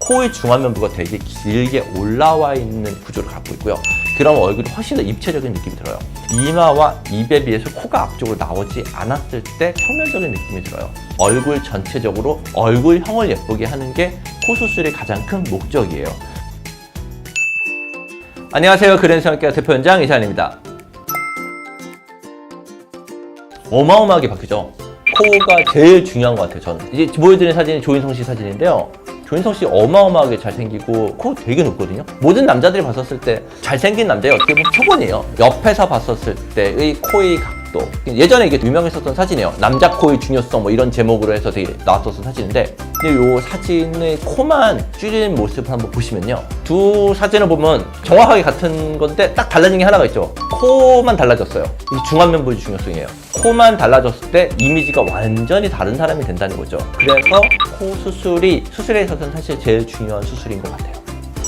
코의 중안면부가 되게 길게 올라와 있는 구조를 갖고 있고요. 그럼 얼굴이 훨씬 더 입체적인 느낌이 들어요. 이마와 입에 비해서 코가 앞쪽으로 나오지 않았을 때 평면적인 느낌이 들어요. 얼굴 전체적으로 얼굴형을 예쁘게 하는 게 코 수술의 가장 큰 목적이에요. 안녕하세요. 그랜성형외과 대표원장 이찬입니다. 어마어마하게 바뀌죠. 코가 제일 중요한 것 같아요. 저는 이제 보여드린 사진이 조인성 씨 사진인데요. 조인성 씨 어마어마하게 잘생기고 코 되게 높거든요. 모든 남자들이 봤었을 때 잘생긴 남자의 어떻게 보면 표본이에요. 옆에서 봤었을 때의 코의 각도. 예전에 이게 유명했었던 사진이에요. 남자 코의 중요성 뭐 이런 제목으로 해서 되게 나왔었던 사진인데, 근데 이 사진의 코만 줄인 모습을 한번 보시면요, 두 사진을 보면 정확하게 같은 건데 딱 달라진 게 하나가 있죠. 코만 달라졌어요. 이 중안면부의 중요성이에요. 코만 달라졌을 때 이미지가 완전히 다른 사람이 된다는 거죠. 그래서 코 수술이 수술에 있어서는 사실 제일 중요한 수술인 것 같아요.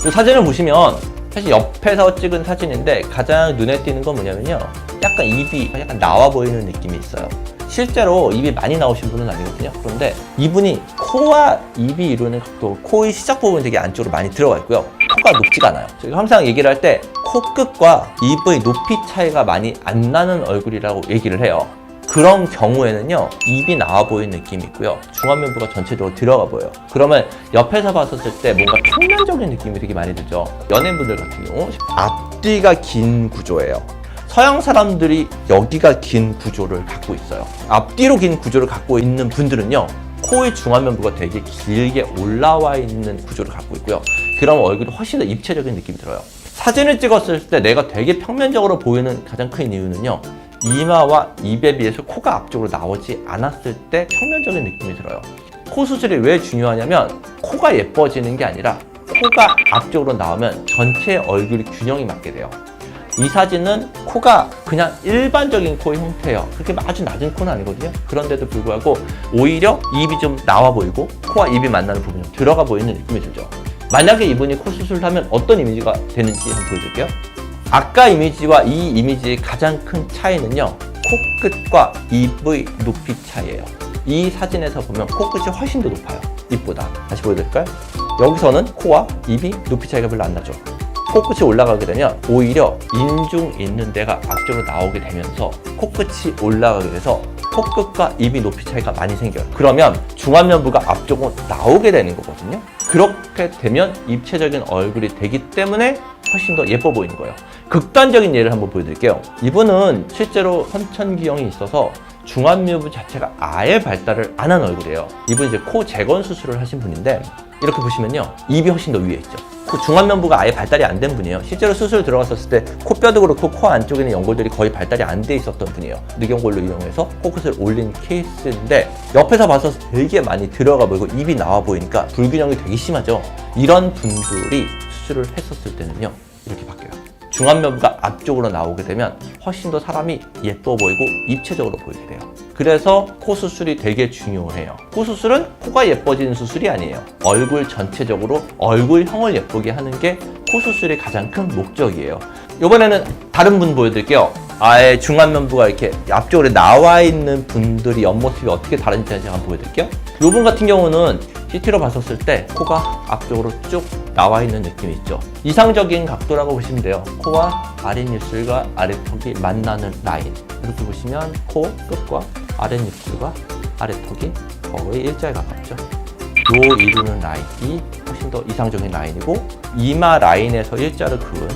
이 사진을 보시면 사실 옆에서 찍은 사진인데 가장 눈에 띄는 건 뭐냐면요, 약간 입이 약간 나와 보이는 느낌이 있어요. 실제로 입이 많이 나오신 분은 아니거든요. 그런데 이분이 코와 입이 이루는 각도, 코의 시작 부분이 되게 안쪽으로 많이 들어가 있고요. 코가 높지가 않아요. 제가 항상 얘기를 할 때 코끝과 입의 높이 차이가 많이 안 나는 얼굴이라고 얘기를 해요. 그런 경우에는요, 입이 나와 보이는 느낌이 있고요, 중안면부가 전체적으로 들어가 보여요. 그러면 옆에서 봤었을 때 뭔가 평면적인 느낌이 되게 많이 들죠. 연예인분들 같은 경우 앞뒤가 긴 구조예요. 서양 사람들이 여기가 긴 구조를 갖고 있어요. 앞뒤로 긴 구조를 갖고 있는 분들은요, 코의 중안면부가 되게 길게 올라와 있는 구조를 갖고 있고요. 그럼 얼굴이 훨씬 더 입체적인 느낌이 들어요. 사진을 찍었을 때 내가 되게 평면적으로 보이는 가장 큰 이유는요, 이마와 입에 비해서 코가 앞쪽으로 나오지 않았을 때 평면적인 느낌이 들어요. 코 수술이 왜 중요하냐면, 코가 예뻐지는 게 아니라 코가 앞쪽으로 나오면 전체 얼굴이 균형이 맞게 돼요. 이 사진은 코가 그냥 일반적인 코의 형태예요. 그렇게 아주 낮은 코는 아니거든요. 그런데도 불구하고 오히려 입이 좀 나와 보이고 코와 입이 만나는 부분이 좀 들어가 보이는 느낌이 들죠. 만약에 이분이 코 수술을 하면 어떤 이미지가 되는지 한번 보여드릴게요. 아까 이미지와 이 이미지의 가장 큰 차이는요, 코끝과 입의 높이 차이예요. 이 사진에서 보면 코끝이 훨씬 더 높아요, 입보다. 다시 보여드릴까요? 여기서는 코와 입이 높이 차이가 별로 안 나죠. 코끝이 올라가게 되면 오히려 인중 있는 데가 앞쪽으로 나오게 되면서 코끝이 올라가게 돼서 코끝과 입이 높이 차이가 많이 생겨요. 그러면 중안면부가 앞쪽으로 나오게 되는 거거든요. 그렇게 되면 입체적인 얼굴이 되기 때문에 훨씬 더 예뻐 보이는 거예요. 극단적인 예를 한번 보여드릴게요. 이분은 실제로 선천기형이 있어서 중안면부 자체가 아예 발달을 안 한 얼굴이에요. 이분 이제 코 재건 수술을 하신 분인데, 이렇게 보시면요, 입이 훨씬 더 위에 있죠. 그 중안면부가 아예 발달이 안 된 분이에요. 실제로 수술 들어갔었을 때 코뼈도 그렇고 코 안쪽에 있는 연골들이 거의 발달이 안 돼 있었던 분이에요. 늑연골로 이용해서 코끝을 올린 케이스인데, 옆에서 봐서 되게 많이 들어가 보이고 입이 나와 보이니까 불균형이 되게 심하죠. 이런 분들이 수술을 했었을 때는요, 이렇게 바뀌어요. 중안면부가 앞쪽으로 나오게 되면 훨씬 더 사람이 예뻐 보이고 입체적으로 보이게 돼요. 그래서 코 수술이 되게 중요해요. 코 수술은 코가 예뻐지는 수술이 아니에요. 얼굴 전체적으로 얼굴형을 예쁘게 하는 게 코 수술의 가장 큰 목적이에요. 이번에는 다른 분 보여드릴게요. 아예 중안면부가 이렇게 앞쪽으로 나와 있는 분들이 옆모습이 어떻게 다른지 한번 보여드릴게요. 이분 같은 경우는 CT로 봤었을 때 코가 앞쪽으로 쭉 나와 있는 느낌이 있죠. 이상적인 각도라고 보시면 돼요. 코와 아랫입술과 아래턱이 만나는 라인. 이렇게 보시면 코 끝과 아랫입술과 아래턱이 거의 일자에 가깝죠. 요 이루는 라인이 훨씬 더 이상적인 라인이고, 이마 라인에서 일자를 그은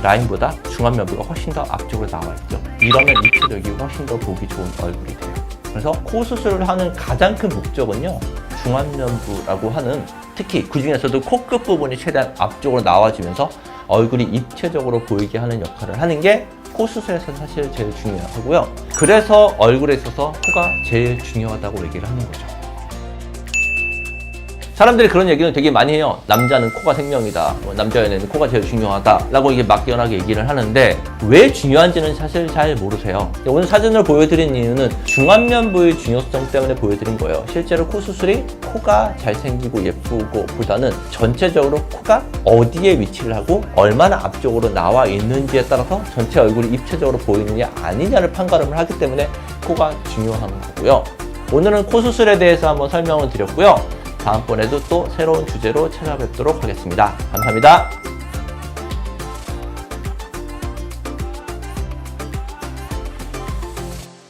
라인보다 중안면부가 훨씬 더 앞쪽으로 나와 있죠. 이러면 입체적이고 훨씬 더 보기 좋은 얼굴이 돼요. 그래서 코 수술을 하는 가장 큰 목적은요, 중안면부라고 하는, 특히 그 중에서도 코끝 부분이 최대한 앞쪽으로 나와지면서 얼굴이 입체적으로 보이게 하는 역할을 하는 게 코 수술에서 사실 제일 중요하고요. 그래서 얼굴에 있어서 코가 제일 중요하다고 얘기를 하는 거죠. 사람들이 그런 얘기는 되게 많이 해요. 남자는 코가 생명이다, 남자 연애는 코가 제일 중요하다 라고 이게 막연하게 얘기를 하는데, 왜 중요한지는 사실 잘 모르세요. 오늘 사진을 보여드린 이유는 중안면부의 중요성 때문에 보여드린 거예요. 실제로 코 수술이 코가 잘생기고 예쁘고 보다는 전체적으로 코가 어디에 위치를 하고 얼마나 앞쪽으로 나와 있는지에 따라서 전체 얼굴이 입체적으로 보이느냐 아니냐를 판가름을 하기 때문에 코가 중요한 거고요. 오늘은 코 수술에 대해서 한번 설명을 드렸고요. 다음번에도 또 새로운 주제로 찾아뵙도록 하겠습니다. 감사합니다.